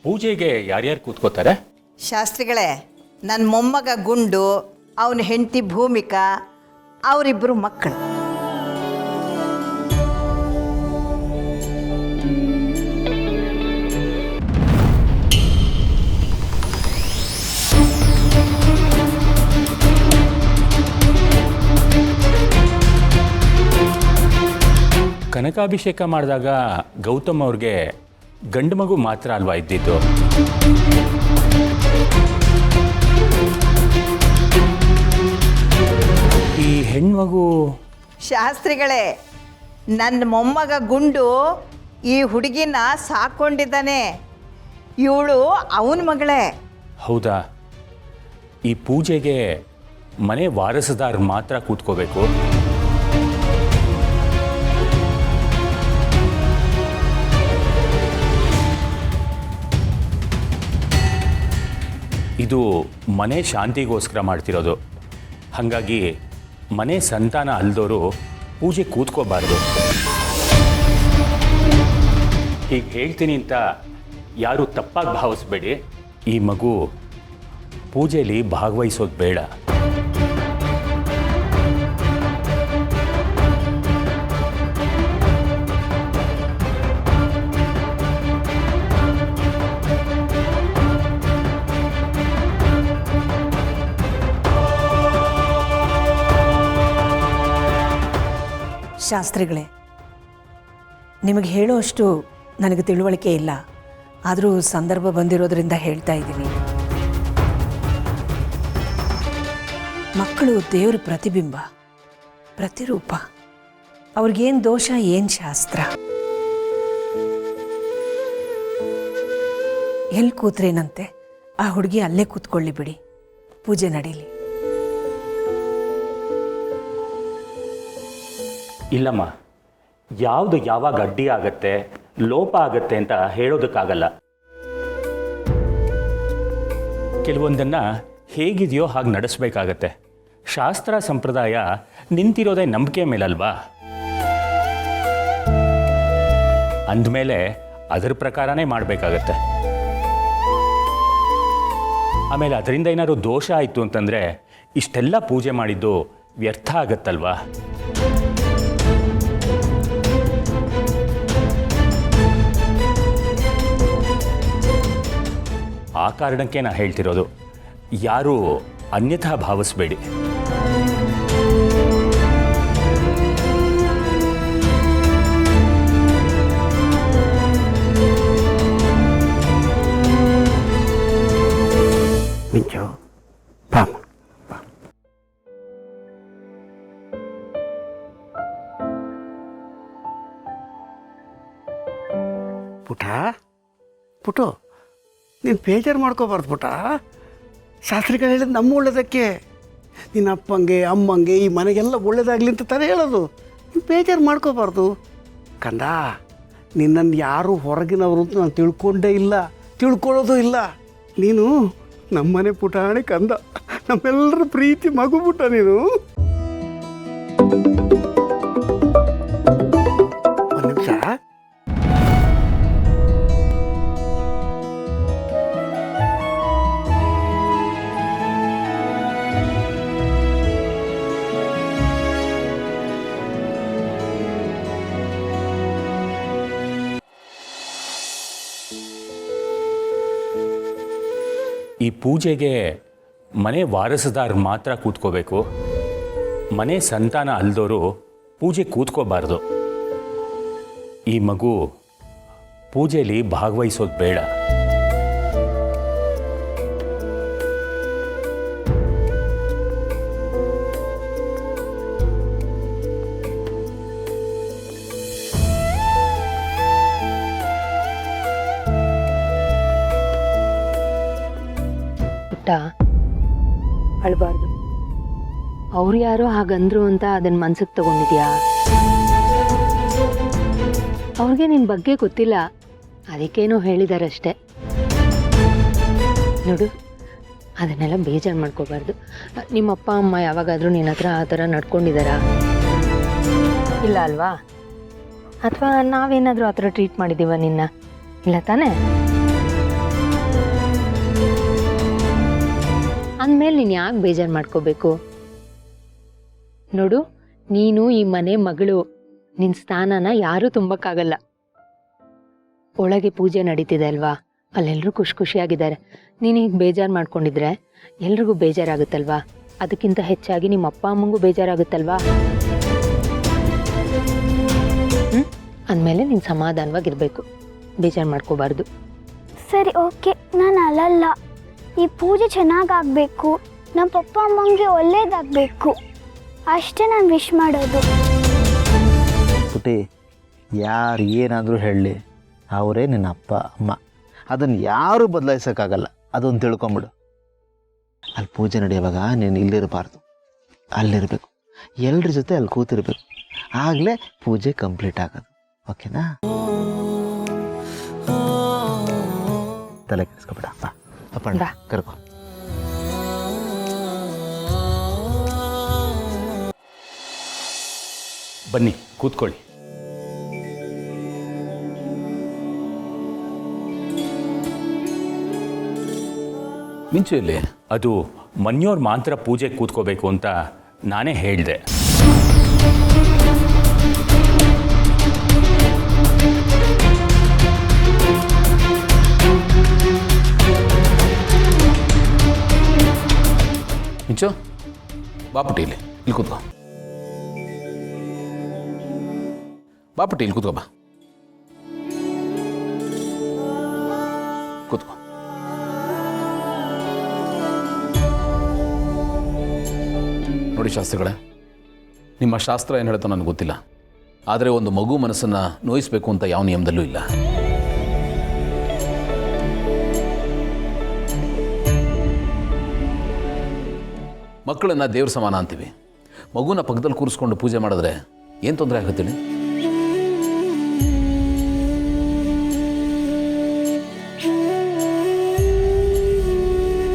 ಪೂಜೆಗೆ ಯಾರ್ಯಾರು ಕೂತ್ಕೋತಾರೆ? ಶಾಸ್ತ್ರಿಗಳೇ, ನನ್ನ ಮೊಮ್ಮಗ ಗುಂಡು, ಅವನ ಹೆಂಡತಿ ಭೂಮಿಕಾ, ಅವರಿಬ್ಬರು ಮಕ್ಕಳು. ಕನಕಾಭಿಷೇಕ ಮಾಡಿದಾಗ ಗೌತಮ್ ಅವ್ರಿಗೆ ಗಂಡು ಮಗು ಮಾತ್ರ ಅಲ್ವಾ ಇದ್ದಿದ್ದು? ಈ ಹೆಣ್ಮಗು? ಶಾಸ್ತ್ರಿಗಳೇ, ನನ್ನ ಮೊಮ್ಮಗ ಗುಂಡು ಈ ಹುಡುಗಿನ ಸಾಕೊಂಡಿದ್ದಾನೆ. ಇವಳು ಅವನ ಮಗಳೇ. ಹೌದಾ? ಈ ಪೂಜೆಗೆ ಮನೆ ವಾರಸುದಾರ್ ಮಾತ್ರ ಕೂತ್ಕೋಬೇಕು? ಇದು ಮನೆ ಶಾಂತಿಗೋಸ್ಕರ ಮಾಡ್ತಿರೋದು. ಹಾಗಾಗಿ ಮನೆ ಸಂತಾನ ಅಲ್ದೋರು ಪೂಜೆ ಕೂತ್ಕೋಬಾರ್ದು. ಹೀಗೆ ಹೇಳ್ತೀನಿ ಅಂತ ಯಾರು ತಪ್ಪಾಗಿ ಭಾವಿಸ್ಬೇಡಿ. ಈ ಮಗು ಪೂಜೆಯಲ್ಲಿ ಭಾಗವಹಿಸೋದು ಬೇಡ. ಶಾಸ್ತ್ರಿಗಳೇ, ನಿಮಗೆ ಹೇಳೋಷ್ಟು ನನಗೆ ತಿಳುವಳಿಕೆ ಇಲ್ಲ. ಆದರೂ ಸಂದರ್ಭ ಬಂದಿರೋದ್ರಿಂದ ಹೇಳ್ತಾ ಇದ್ದೀನಿ. ಮಕ್ಕಳು ದೇವ್ರ ಪ್ರತಿಬಿಂಬ, ಪ್ರತಿರೂಪ. ಅವ್ರಿಗೇನು ದೋಷ, ಏನು ಶಾಸ್ತ್ರ? ಎಲ್ಲಿ ಕೂತ್ರೇನಂತೆ? ಆ ಹುಡುಗಿ ಅಲ್ಲೇ ಕೂತ್ಕೊಳ್ಳಿ ಬಿಡಿ, ಪೂಜೆ ನಡೀಲಿ. ಇಲ್ಲಮ್ಮ, ಯಾವುದು ಯಾವಾಗ ಅಡ್ಡಿ ಆಗತ್ತೆ, ಲೋಪ ಆಗತ್ತೆ ಅಂತ ಹೇಳೋದಕ್ಕಾಗಲ್ಲ. ಕೆಲವೊಂದನ್ನು ಹೇಗಿದೆಯೋ ಹಾಗೆ ನಡೆಸಬೇಕಾಗತ್ತೆ. ಶಾಸ್ತ್ರ ಸಂಪ್ರದಾಯ ನಿಂತಿರೋದೇ ನಂಬಿಕೆ ಮೇಲಲ್ವಾ? ಅಂದಮೇಲೆ ಅದರ ಪ್ರಕಾರನೇ ಮಾಡಬೇಕಾಗತ್ತೆ. ಆಮೇಲೆ ಅದರಿಂದ ಏನಾದ್ರು ದೋಷ ಆಯಿತು ಅಂತಂದರೆ ಇಷ್ಟೆಲ್ಲ ಪೂಜೆ ಮಾಡಿದ್ದು ವ್ಯರ್ಥ ಆಗತ್ತಲ್ವಾ? ಆ ಕಾರಣಕ್ಕೆ ನಾನು ಹೇಳ್ತಿರೋದು, ಯಾರೂ ಅನ್ಯಥಾ ಭಾವಿಸ್ಬೇಡಿ. ಮಿಂಚು ಪಾಪ ಪುಟ ಪುಟು, ನೀನು ಬೇಜಾರು ಮಾಡ್ಕೋಬಾರ್ದು ಪುಟ. ಶಾಸ್ತ್ರಿಗಳು ಹೇಳಿದ್ದು ನಮ್ಮ ಒಳ್ಳೇದಕ್ಕೆ. ನಿನ್ನ ಅಪ್ಪಂಗೆ ಅಮ್ಮಂಗೆ ಈ ಮನೆಗೆಲ್ಲ ಒಳ್ಳೇದಾಗಲಿ ಅಂತ ತಾನೇ ಹೇಳೋದು. ನೀನು ಬೇಜಾರು ಮಾಡ್ಕೋಬಾರ್ದು ಕಂದ. ನಿನ್ನನ್ನು ಯಾರು ಹೊರಗಿನವರು ಅಂತ ನಾನು ತಿಳ್ಕೊಂಡೇ ಇಲ್ಲ, ತಿಳ್ಕೊಳ್ಳೋದು ಇಲ್ಲ. ನೀನು ನಮ್ಮನೆ ಪುಟಾಣಿ ಕಂದ, ನಮ್ಮೆಲ್ಲರ ಪ್ರೀತಿ ಮಗು ಪುಟ್ಟ ನೀನು. ಒಂದು ನಿಮಿಷ. ಈ ಪೂಜೆಗೆ ಮನೆ ವಾರಸುದಾರ್ ಮಾತ್ರ ಕೂತ್ಕೋಬೇಕು. ಮನೆ ಸಂತಾನ ಅಲ್ದೋರು ಪೂಜೆ ಕೂತ್ಕೋಬಾರ್ದು. ಈ ಮಗು ಪೂಜೆಯಲ್ಲಿ ಭಾಗವಹಿಸೋದು ಬೇಡ. ಅಳಬಾರ್ದು. ಅವ್ರು ಯಾರೋ ಹಾಗಂದ್ರು ಅಂತ ಅದನ್ನ ಮನ್ಸಿಗೆ ತಗೊಂಡಿದ್ಯಾ? ಅವ್ರಿಗೆ ನಿನ್ನ ಬಗ್ಗೆ ಗೊತ್ತಿಲ್ಲ, ಅದಕ್ಕೇನೋ ಹೇಳಿದಾರಷ್ಟೆ. ನೋಡು, ಅದನ್ನೆಲ್ಲ ಬೇಜಾರು ಮಾಡ್ಕೋಬಾರ್ದು. ನಿಮ್ಮಪ್ಪ ಅಮ್ಮ ಯಾವಾಗಾದರೂ ನಿನ್ನ ಹತ್ರ ಆ ಥರ ನಡ್ಕೊಂಡಿದ್ದಾರಾ? ಇಲ್ಲ ಅಲ್ವಾ? ಅಥವಾ ನಾವೇನಾದರೂ ಆ ಥರ ಟ್ರೀಟ್ ಮಾಡಿದ್ದೀವ ನಿನ್ನ? ಇಲ್ಲ ತಾನೇ? ಅಂದಮೇಲೆ ನೀನು ಯಾಕೆ ಬೇಜಾರು ಮಾಡ್ಕೋಬೇಕು? ನೋಡು, ನೀನು ಈ ಮನೆ ಮಗಳು, ನಿನ್ನ ಸ್ಥಾನನ ಯಾರೂ ತುಂಬಕ್ಕಾಗಲ್ಲ. ಒಳಗೆ ಪೂಜೆ ನಡೀತಿದೆ ಅಲ್ವಾ, ಅಲ್ಲೆಲ್ಲರೂ ಖುಷಿಯಾಗಿದ್ದಾರೆ. ನೀನು ಈಗ ಬೇಜಾರು ಮಾಡ್ಕೊಂಡಿದ್ರೆ ಎಲ್ರಿಗೂ ಬೇಜಾರಾಗುತ್ತಲ್ವಾ? ಅದಕ್ಕಿಂತ ಹೆಚ್ಚಾಗಿ ನಿಮ್ಮ ಅಪ್ಪ ಅಮ್ಮಂಗೂ ಬೇಜಾರಾಗುತ್ತಲ್ವಾ? ಅಂದಮೇಲೆ ನೀನು ಸಮಾಧಾನವಾಗಿರಬೇಕು, ಬೇಜಾರು ಮಾಡ್ಕೋಬಾರ್ದು. ಸರಿ, ಓಕೆ, ನಾನು ಅಳಲ್ಲ. ಈ ಪೂಜೆ ಚೆನ್ನಾಗಾಗಬೇಕು, ನಮ್ಮ ಪಪ್ಪ ಅಮ್ಮಂಗೆ ಒಳ್ಳೇದಾಗಬೇಕು, ಅಷ್ಟೇ ನಾನು ವಿಶ್ ಮಾಡೋದು. ಪುಟಿ, ಯಾರು ಏನಾದರೂ ಹೇಳಲಿ, ಅವರೇ ನಿನ್ನ ಅಪ್ಪ ಅಮ್ಮ. ಅದನ್ನು ಯಾರೂ ಬದಲಾಯಿಸೋಕ್ಕಾಗಲ್ಲ, ಅದೊಂದು ತಿಳ್ಕೊಂಬಿಡು. ಅಲ್ಲಿ ಪೂಜೆ ನಡೆಯುವಾಗ ನೀನು ಇಲ್ಲಿರಬಾರ್ದು, ಅಲ್ಲಿರಬೇಕು. ಎಲ್ಲರ ಜೊತೆ ಅಲ್ಲಿ ಕೂತಿರ್ಬೇಕು, ಆಗಲೇ ಪೂಜೆ ಕಂಪ್ಲೀಟ್ ಆಗೋದು. ಓಕೆನಾ? ತಲೆ ಕೆಡಿಸ್ಕೊಬೇಡ. ಅಪ್ಪ ಕರ್ಕೊ. ಬನ್ನಿ ಕೂತ್ಕೊಳ್ಳಿ. ಮಿಂಚೆಯಲ್ಲಿ ಅದು ಮನ್ಯೋರ್ ಮಾತ್ರ ಪೂಜೆ ಕೂತ್ಕೋಬೇಕು ಅಂತ ನಾನೇ ಹೇಳಿದೆ. ಮಿಂಚು, ಬಾಪುಟಿ ಇಲ್ಲಿ ಕೂತ್ಕೋ. ಬಾಪುಟಿ ಇಲ್ಲಿ ಕೂತ್ಕೋ, ಬಾ ಕೂತ್ಕೋ. ನೋಡಿ ಶಾಸ್ತ್ರಿಗಳೇ, ನಿಮ್ಮ ಶಾಸ್ತ್ರ ಏನು ಹೇಳ್ತೋ ನನಗೆ ಗೊತ್ತಿಲ್ಲ, ಆದರೆ ಒಂದು ಮಗು ಮನಸ್ಸನ್ನು ನೋಯಿಸಬೇಕು ಅಂತ ಯಾವ ನಿಯಮದಲ್ಲೂ ಇಲ್ಲ. ಮಕ್ಕಳನ್ನು ದೇವ್ರ ಸಮಾನ ಅಂತೀವಿ. ಮಗುನ ಪಕ್ಕದಲ್ಲಿ ಕೂರಿಸ್ಕೊಂಡು ಪೂಜೆ ಮಾಡಿದ್ರೆ ಏನು ತೊಂದರೆ ಆಗುತ್ತೇಳಿ?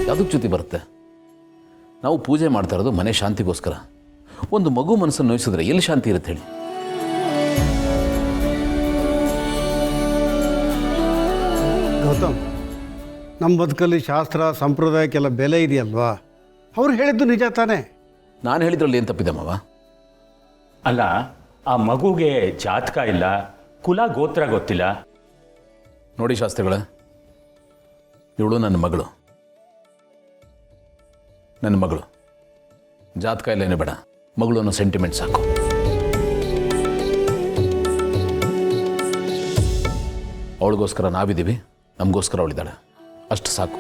ಯಾವುದಕ್ಕೆ ಚ್ಯುತಿ ಬರುತ್ತೆ? ನಾವು ಪೂಜೆ ಮಾಡ್ತಾ ಇರೋದು ಮನೆ ಶಾಂತಿಗೋಸ್ಕರ. ಒಂದು ಮಗು ಮನಸ್ಸನ್ನು ನೋಯಿಸಿದ್ರೆ ಎಲ್ಲಿ ಶಾಂತಿ ಇರುತ್ತೆ ಹೇಳಿ? ಗೌತಮ್, ನಮ್ಮ ಬದುಕಲ್ಲಿ ಶಾಸ್ತ್ರ ಸಂಪ್ರದಾಯಕ್ಕೆಲ್ಲ ಬೆಲೆ ಇದೆಯಲ್ವಾ? ಅವ್ರು ಹೇಳಿದ್ದು ನಿಜ ತಾನೇ? ನಾನು ಹೇಳಿದ್ರಲ್ಲಿ ಏನು ತಪ್ಪಿದೆ ಮಾವ? ಅಲ್ಲ, ಆ ಮಗುಗೆ ಜಾತಕ ಇಲ್ಲ, ಕುಲ ಗೋತ್ರ ಗೊತ್ತಿಲ್ಲ. ನೋಡಿ ಶಾಸ್ತ್ರಿಗಳೇ, ಇವಳು ನನ್ನ ಮಗಳು. ಜಾತಕ ಇಲ್ಲ ಏನು ಬೇಡ, ಮಗಳು ಅನ್ನೋ ಸೆಂಟಿಮೆಂಟ್ ಸಾಕು. ಅವಳಿಗೋಸ್ಕರ ನಾವಿದ್ದೀವಿ, ನಮಗೋಸ್ಕರ ಅವಳಿದ್ದಾಳೆ, ಅಷ್ಟು ಸಾಕು.